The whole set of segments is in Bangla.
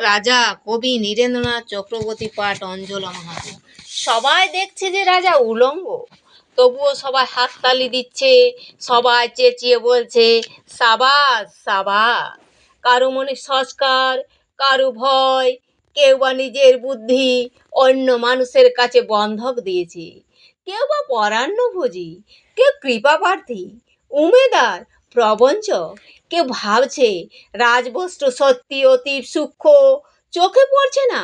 রাজা কবি নীরেন্দ্রনাথ চক্রবর্তী পাঠ অঞ্জলা মাহাতো। সবাই দেখছে যে রাজা উলঙ্গ, তবুও সবাই হাততালি দিচ্ছে, সবাই চেঁচিয়ে বলছে সাবাস সাবাস। কারো মনে সংস্কার, কারো ভয়, কেউ বা নিজের বুদ্ধি অন্য মানুষের কাছে বন্ধক দিয়েছে, কেউ বা পরান্নভোজী, কেউ কৃপাপ্রার্থী, উমেদার, প্রবঞ্চক, কেউ ভাবছে রাজবস্ত্র সত্যি অতি সূক্ষ্ম, চোখে পড়ছে না,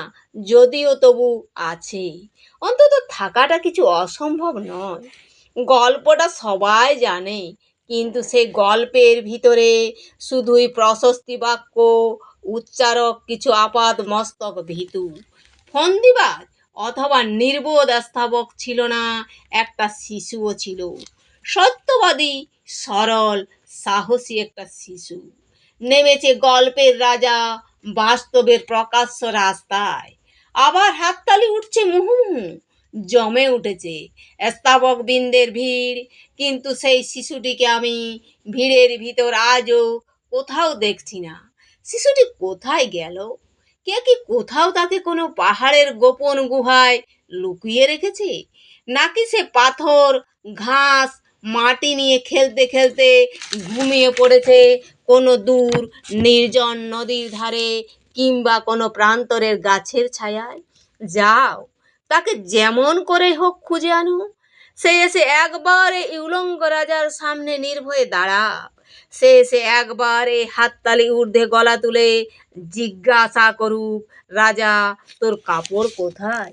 যদিও তবু আছে, অন্তত থাকাটা কিছু অসম্ভব নয়। গল্পটা সবাই জানে, কিন্তু সেই গল্পের ভিতরে শুধুই প্রশস্তি বাক্য, উচ্চারক কিছু আপাদ মস্তক ভীতু। ফন্দিবাজ অথবা নির্বোধ স্থাবক ছিল না, একটা শিশুও ছিল, সত্যবাদী, সরল, সাহসী একটা শিশু। নেমেছে গল্পের রাজা বাস্তবের প্রকাশ্য রাস্তায়। আবার হাততালি উঠছে মুহুর্মুহু, জমে উঠেছে স্থাবক বৃন্দের ভিড়, কিন্তু সেই শিশুটিকে আমি ভিড়ের ভিতর আজও কোথাও দেখছি না। শিশুটি কোথায় গেল? কে কি কোথাও তাকে কোনো পাহাড়ের গোপন গুহায় লুকিয়ে রেখেছে, নাকি সে পাথর, ঘাস, মাটি নিয়ে খেলতে খেলতে ঘুমিয়ে পড়েছে কোনো দূর নির্জন নদীর ধারে, কিংবা কোনো প্রান্তরের গাছের ছায়ায়? যাও, তাকে যেমন করে হোক খুঁজে আনো। সে এসে একবার এই উলঙ্গ রাজার সামনে নির্ভয়ে দাঁড়া। সে এসে একবার এই হাততালি ঊর্ধ্বে গলা তুলে জিজ্ঞাসা করুক, রাজা তোর কাপড় কোথায়?